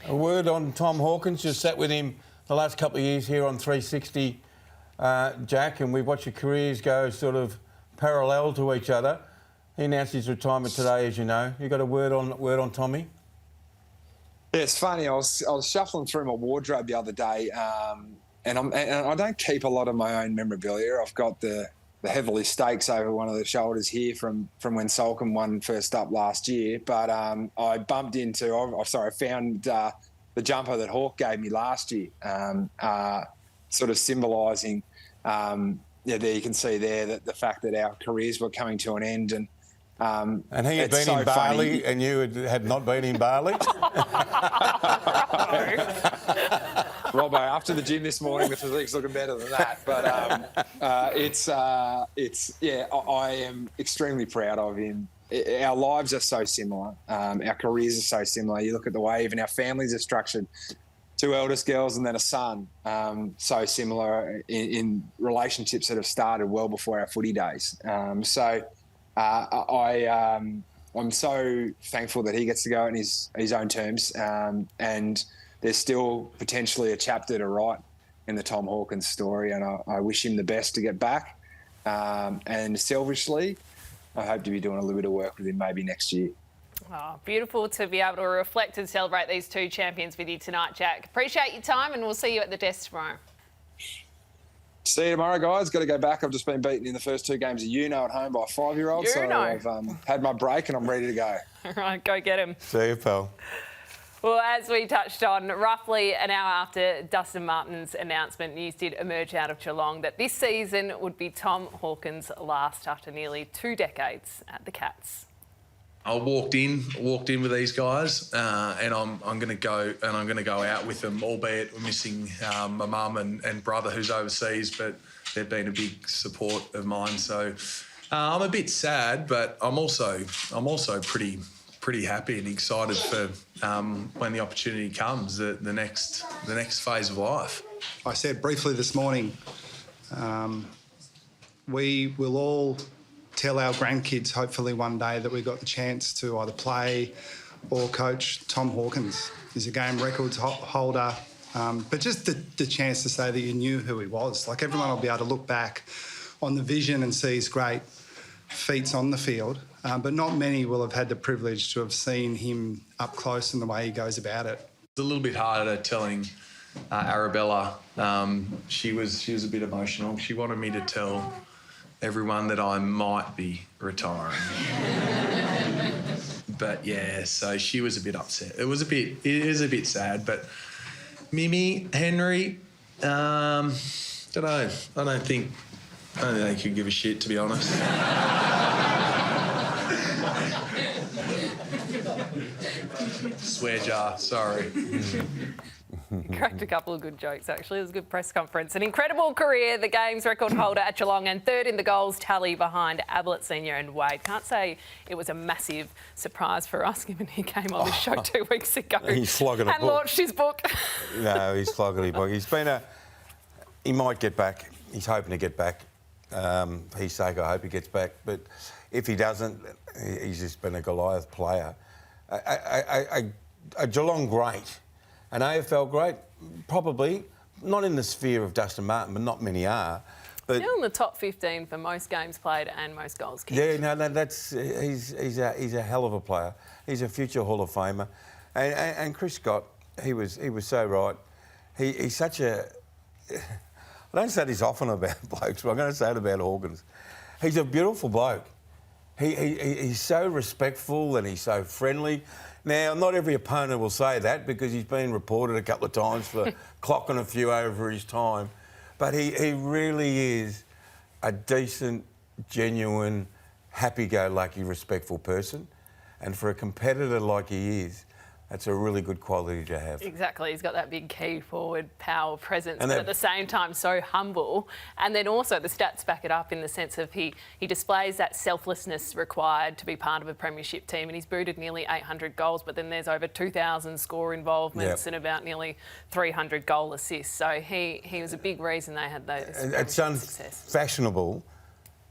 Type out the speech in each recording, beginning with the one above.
A word on Tom Hawkins. Just sat with him the last couple of years here on 360, Jack, and we've watched your careers go sort of parallel to each other. He announced his retirement today, as you know. You got a word on Tommy? Yeah, it's funny. I was shuffling through my wardrobe the other day, and I don't keep a lot of my own memorabilia. I've got the Heavily Stakes over one of the shoulders here from when Salcombe won first up last year. But I bumped into, I found the jumper that Hawk gave me last year, sort of symbolising, there you can see there that the fact that our careers were coming to an end. And he had been in Bali and you had not been in Bali? Robbo, after the gym this morning, the physique's looking better than that. But I am extremely proud of him. Our lives are so similar. Our careers are so similar. You look at the way even our families are structured. 2 eldest girls and then a son. So similar in relationships that have started well before our footy days. I'm so thankful that he gets to go in his own terms, and there's still potentially a chapter to write in the Tom Hawkins story, and I wish him the best to get back. And selfishly, I hope to be doing a little bit of work with him maybe next year. Oh, beautiful to be able to reflect and celebrate these two champions with you tonight, Jack. Appreciate your time, and we'll see you at the desk tomorrow. See you tomorrow, guys. Got to go back. I've just been beaten in the first 2 games of at home by a 5-year-old. So I've had my break and I'm ready to go. All right, go get him. See you, pal. Well, as we touched on, roughly an hour after Dustin Martin's announcement, news did emerge out of Geelong that this season would be Tom Hawkins' last after nearly 2 decades at the Cats. I walked in with these guys, and I'm going to go out with them, albeit we're missing my mum and brother who's overseas, but they've been a big support of mine. So I'm a bit sad, but I'm also pretty happy and excited for when the opportunity comes, the next phase of life. I said briefly this morning, we will all tell our grandkids, hopefully one day, that we got the chance to either play or coach Tom Hawkins. He's a game records holder, but just the chance to say that you knew who he was. Like, everyone will be able to look back on the vision and see his great feats on the field, but not many will have had the privilege to have seen him up close and the way he goes about it. It's a little bit harder telling Arabella. She was a bit emotional. She wanted me to tell everyone that I might be retiring. But yeah, so she was a bit upset. It is a bit sad, but Mimi, Henry, don't know. I don't think they could give a shit, to be honest. Swear jar, sorry. Cracked a couple of good jokes, actually. It was a good press conference. An incredible career, the games record holder at Geelong, and 3rd in the goals tally behind Ablett Senior and Wade. Can't say it was a massive surprise for us, given he came on the show 2 weeks ago. He's flogging a book. And launched his book. No, he's flogging his book. He might get back. He's hoping to get back. For his sake, I hope he gets back. But if he doesn't, he's just been a Goliath player. A Geelong great. An AFL great, probably not in the sphere of Dustin Martin, but not many are. But still in the top 15 for most games played and most goals kicked. Yeah, no, he's a hell of a player. He's a future Hall of Famer, and Chris Scott, he was so right. He's such a. I don't say this often about blokes, but I'm going to say it about Hawkins. He's a beautiful bloke. He's so respectful and he's so friendly. Now, not every opponent will say that because he's been reported a couple of times for clocking a few over his time. But he really is a decent, genuine, happy-go-lucky, respectful person. And for a competitor like he is, that's a really good quality to have. Exactly. He's got that big key forward power presence, but at the same time so humble. And then also the stats back it up in the sense of he displays that selflessness required to be part of a premiership team, and he's booted nearly 800 goals, but then there's over 2,000 score involvements and about nearly 300 goal assists. So he was a big reason they had those It's unfashionable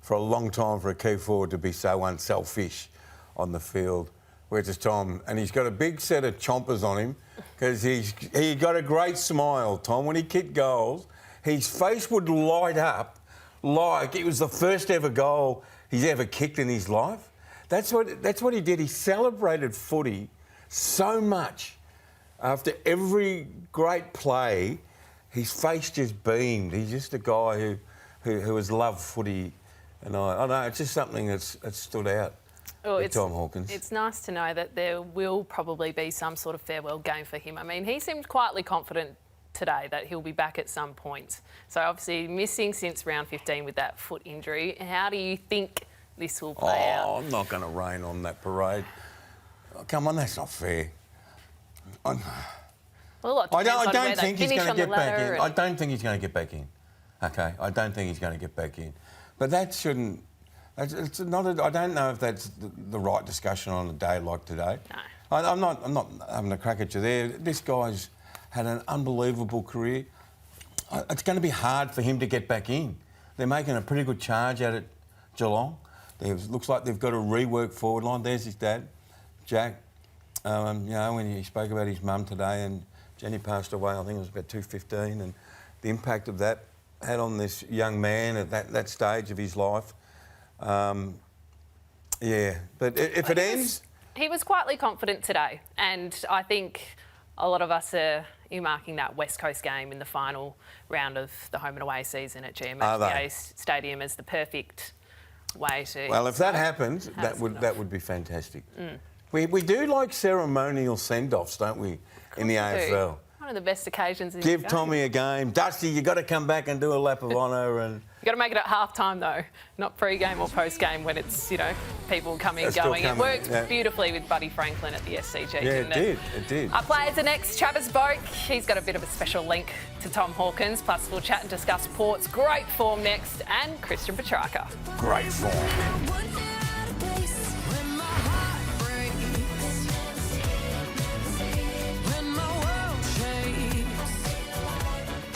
for a long time for a key forward to be so unselfish on the field. which is Tom, and he's got a big set of chompers on him because he got a great smile, Tom. When he kicked goals, his face would light up like it was the first ever goal he's ever kicked in his life. That's what he did. He celebrated footy so much. After every great play, his face just beamed. He's just a guy who has loved footy, and I know it's just something that's stood out. Well, with Tom Hawkins. It's nice to know that there will probably be some sort of farewell game for him. I mean, he seemed quietly confident today that he'll be back at some point. So obviously missing since round 15 with that foot injury. How do you think this will play out? I'm not going to rain on that parade. Oh, come on, that's not fair. Well, a lot depends on I where don't they think he's finish going on to the get back ladder in. and- I don't think he's going to get back in. Okay, I don't think he's going to get back in. But that shouldn't. It's not. I don't know if that's the right discussion on a day like today. No. I'm not having a crack at you there. This guy's had an unbelievable career. It's going to be hard for him to get back in. They're making a pretty good charge out at Geelong. Looks like they've got a rework forward line. There's his dad, Jack. You know, when he spoke about his mum today, and Jenny passed away, I think it was about 2:15, and the impact of that had on this young man at that stage of his life. Yeah, but if it ends... He was quietly confident today, and I think a lot of us are earmarking that West Coast game in the final round of the home and away season at GMHBA Stadium as the perfect way to... Well, if that happens, that would be fantastic. We do like ceremonial send-offs, don't we, in the AFL? One of the best occasions in the Give game. Tommy a game. Dusty, you got to come back and do a lap of honour and... You've got to make it at half-time, though, not pre-game or post-game when it's, you know, people coming, They're still going. It coming, worked beautifully with Buddy Franklin at the SCG, Yeah, didn't it did. Our players are next. Travis Boak, he's got a bit of a special link to Tom Hawkins. Plus, we'll chat and discuss Port's great form next, and Christian Petrarca. Great form.